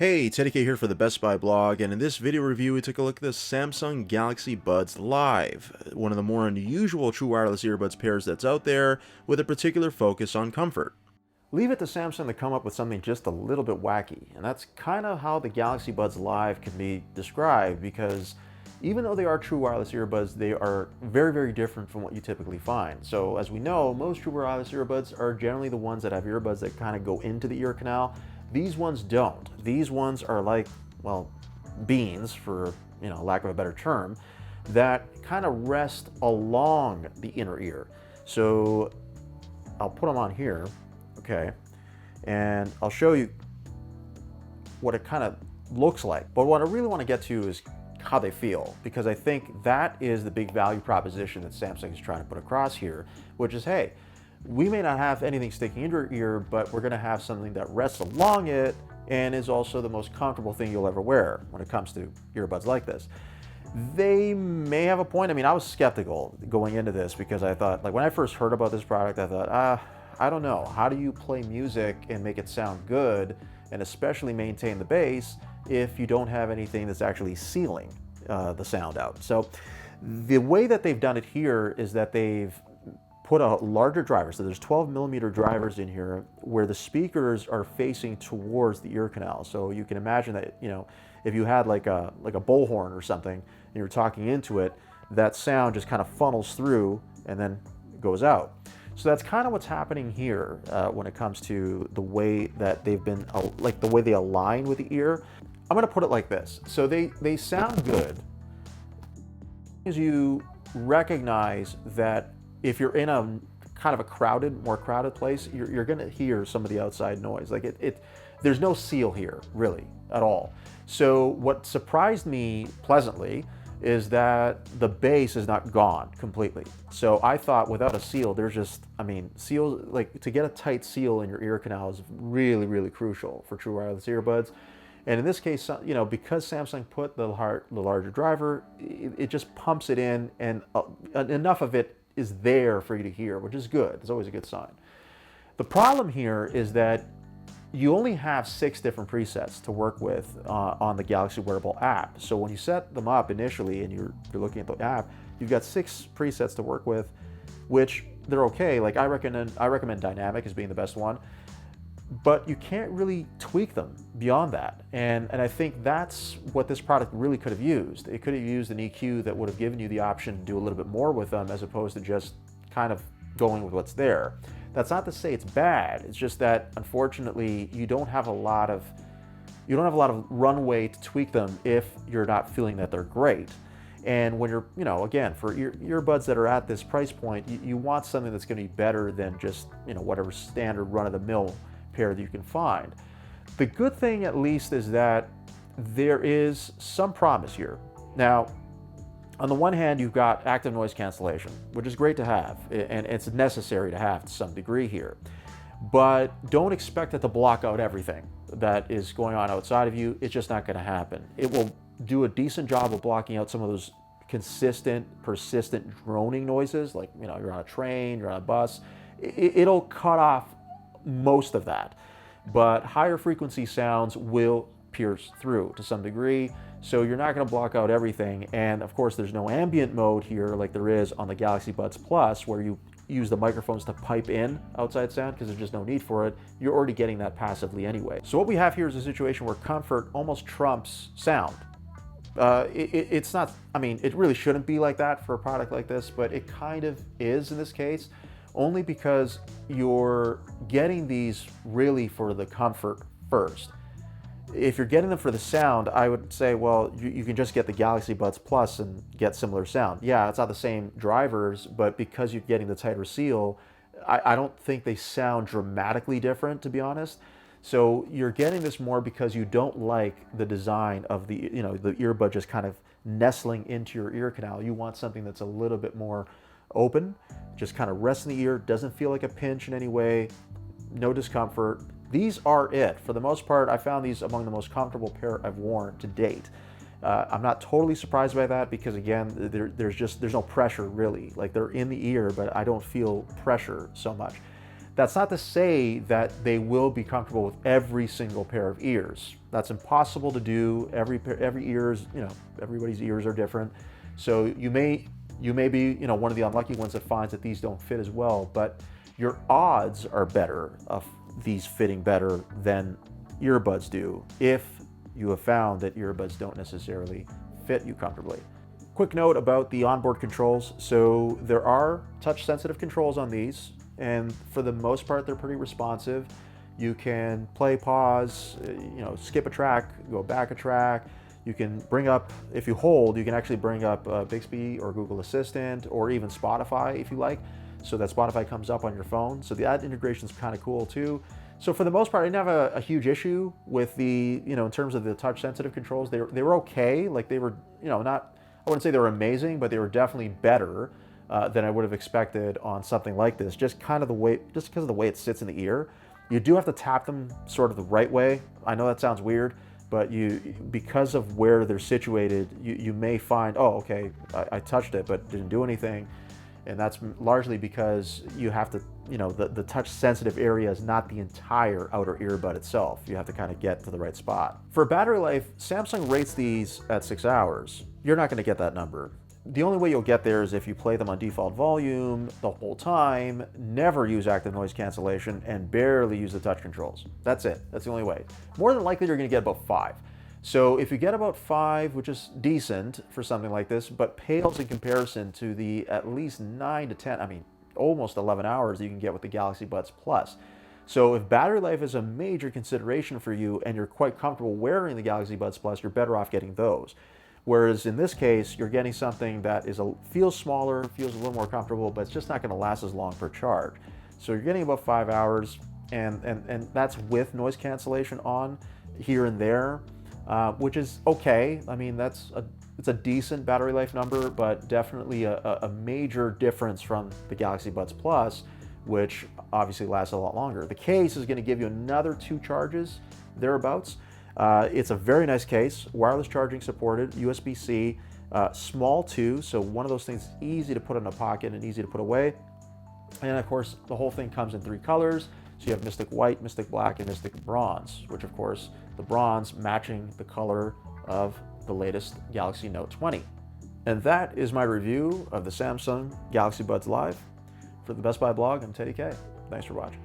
Hey, Teddy K here for the Best Buy blog, and in this video review we took a look at the Samsung Galaxy Buds Live, one of the more unusual true wireless earbuds pairs that's out there, with a particular focus on comfort. Leave it to Samsung to come up with something just a little bit wacky, and that's kind of how the Galaxy Buds Live can be described, because even though they are true wireless earbuds, they are very, very different from what you typically find. So as we know, most true wireless earbuds are generally the ones that have earbuds that kind of go into the ear canal. These ones don't. These ones are like, well, beans, for lack of a better term, that kind of rest along the inner ear. So I'll put them on here, okay, and I'll show you what it kind of looks like. But what I really want to get to is how they feel, because I think that is the big value proposition that Samsung is trying to put across here, which is, hey, we may not have anything sticking into your ear, but we're going to have something that rests along it and is also the most comfortable thing you'll ever wear when it comes to earbuds like this. They may have a point. I mean, I was skeptical going into this because I thought, like, when I first heard about this product, I thought, I don't know. How do you play music and make it sound good, and especially maintain the bass, if you don't have anything that's actually sealing the sound out? So the way that they've done it here is that they've put a larger driver. So there's 12mm drivers in here where the speakers are facing towards the ear canal. So you can imagine that, if you had like a bullhorn or something and you're talking into it, that sound just kind of funnels through and then goes out. So that's kind of what's happening here when it comes to the way that they've been, like the way they align with the ear. I'm going to put it like this. So they sound good as you recognize that if you're in a kind of a more crowded place, you're going to hear some of the outside noise. Like there's no seal here really at all. So what surprised me pleasantly is that the bass is not gone completely. So I thought without a seal, seals, like, to get a tight seal in your ear canal is really, really crucial for true wireless earbuds. And in this case, because Samsung put the larger driver, it just pumps it in, and enough of it is there for you to hear, which is good. It's always a good sign. The problem here is that you only have 6 different presets to work with on the Galaxy Wearable app. So when you set them up initially and you're looking at the app, you've got 6 presets to work with, which they're okay. Like I recommend Dynamic as being the best one, but you can't really tweak them beyond that. And I think that's what this product really could have used. It could have used an EQ that would have given you the option to do a little bit more with them, as opposed to just kind of going with what's there. That's not to say it's bad. It's just that, unfortunately, you don't have a lot of runway to tweak them if you're not feeling that they're great. And when you're, again, for earbuds that are at this price point, you want something that's going to be better than just, whatever standard run-of-the-mill pair that you can find. The good thing, at least, is that there is some promise here. Now, on the one hand, you've got active noise cancellation, which is great to have, and it's necessary to have to some degree here. But don't expect it to block out everything that is going on outside of you. It's just not going to happen. It will do a decent job of blocking out some of those consistent, persistent droning noises, like, you're on a train, you're on a bus. It'll cut off most of that, but higher frequency sounds will pierce through to some degree, so you're not going to block out everything. And of course, there's no ambient mode here like there is on the Galaxy Buds Plus, where you use the microphones to pipe in outside sound, because there's just no need for it. You're already getting that passively anyway. So what we have here is a situation where comfort almost trumps sound. It's not, it really shouldn't be like that for a product like this, but it kind of is in this case, only because you're getting these really for the comfort first. If you're getting them for the sound, I would say, well, you can just get the Galaxy Buds Plus and get similar sound. Yeah, it's not the same drivers, but because you're getting the tighter seal, I don't think they sound dramatically different, to be honest. So you're getting this more because you don't like the design of the earbud just kind of nestling into your ear canal. You want something that's a little bit more open, just kind of rests in the ear, doesn't feel like a pinch in any way, no discomfort. These are it. For the most part, I found these among the most comfortable pair I've worn to date. I'm not totally surprised by that, because again, there's no pressure really. Like, they're in the ear, but I don't feel pressure so much. That's not to say that they will be comfortable with every single pair of ears. That's impossible to do. Every ear is, everybody's ears are different. So you may be, one of the unlucky ones that finds that these don't fit as well, but your odds are better of these fitting better than earbuds do if you have found that earbuds don't necessarily fit you comfortably. Quick note about the onboard controls. So there are touch sensitive controls on these, and for the most part they're pretty responsive. You can play, pause, skip a track, go back a track. You can bring up, if you hold, you can actually bring up Bixby or Google Assistant or even Spotify if you like, so that Spotify comes up on your phone. So that integration is kind of cool too. So for the most part, I didn't have a huge issue with the, in terms of the touch sensitive controls. They were okay. Like they were, not, I wouldn't say they were amazing, but they were definitely better than I would have expected on something like this. Just because of the way it sits in the ear. You do have to tap them sort of the right way. I know that sounds weird, but because of where they're situated, you may find, oh, okay, I touched it, but didn't do anything. And that's largely because you have to, the touch sensitive area is not the entire outer earbud itself. You have to kind of get to the right spot. For battery life, Samsung rates these at 6 hours. You're not going to get that number. The only way you'll get there is if you play them on default volume the whole time, never use active noise cancellation, and barely use the touch controls. That's it. That's the only way. More than likely, you're going to get about 5. So if you get about 5, which is decent for something like this, but pales in comparison to the at least 9 to 10, almost 11 hours that you can get with the Galaxy Buds Plus. So if battery life is a major consideration for you and you're quite comfortable wearing the Galaxy Buds Plus, you're better off getting those. Whereas in this case, you're getting something that feels smaller, feels a little more comfortable, but it's just not going to last as long per charge. So you're getting about 5 hours, and that's with noise cancellation on here and there, which is okay. It's a decent battery life number, but definitely a major difference from the Galaxy Buds Plus, which obviously lasts a lot longer. The case is going to give you another 2 charges, thereabouts. It's a very nice case, wireless charging supported, USB-C, small too, so one of those things easy to put in a pocket and easy to put away. And of course, the whole thing comes in 3 colors. So you have Mystic White, Mystic Black, and Mystic Bronze, which of course, the bronze matching the color of the latest Galaxy Note 20. And that is my review of the Samsung Galaxy Buds Live. For the Best Buy blog, I'm Teddy K. Thanks for watching.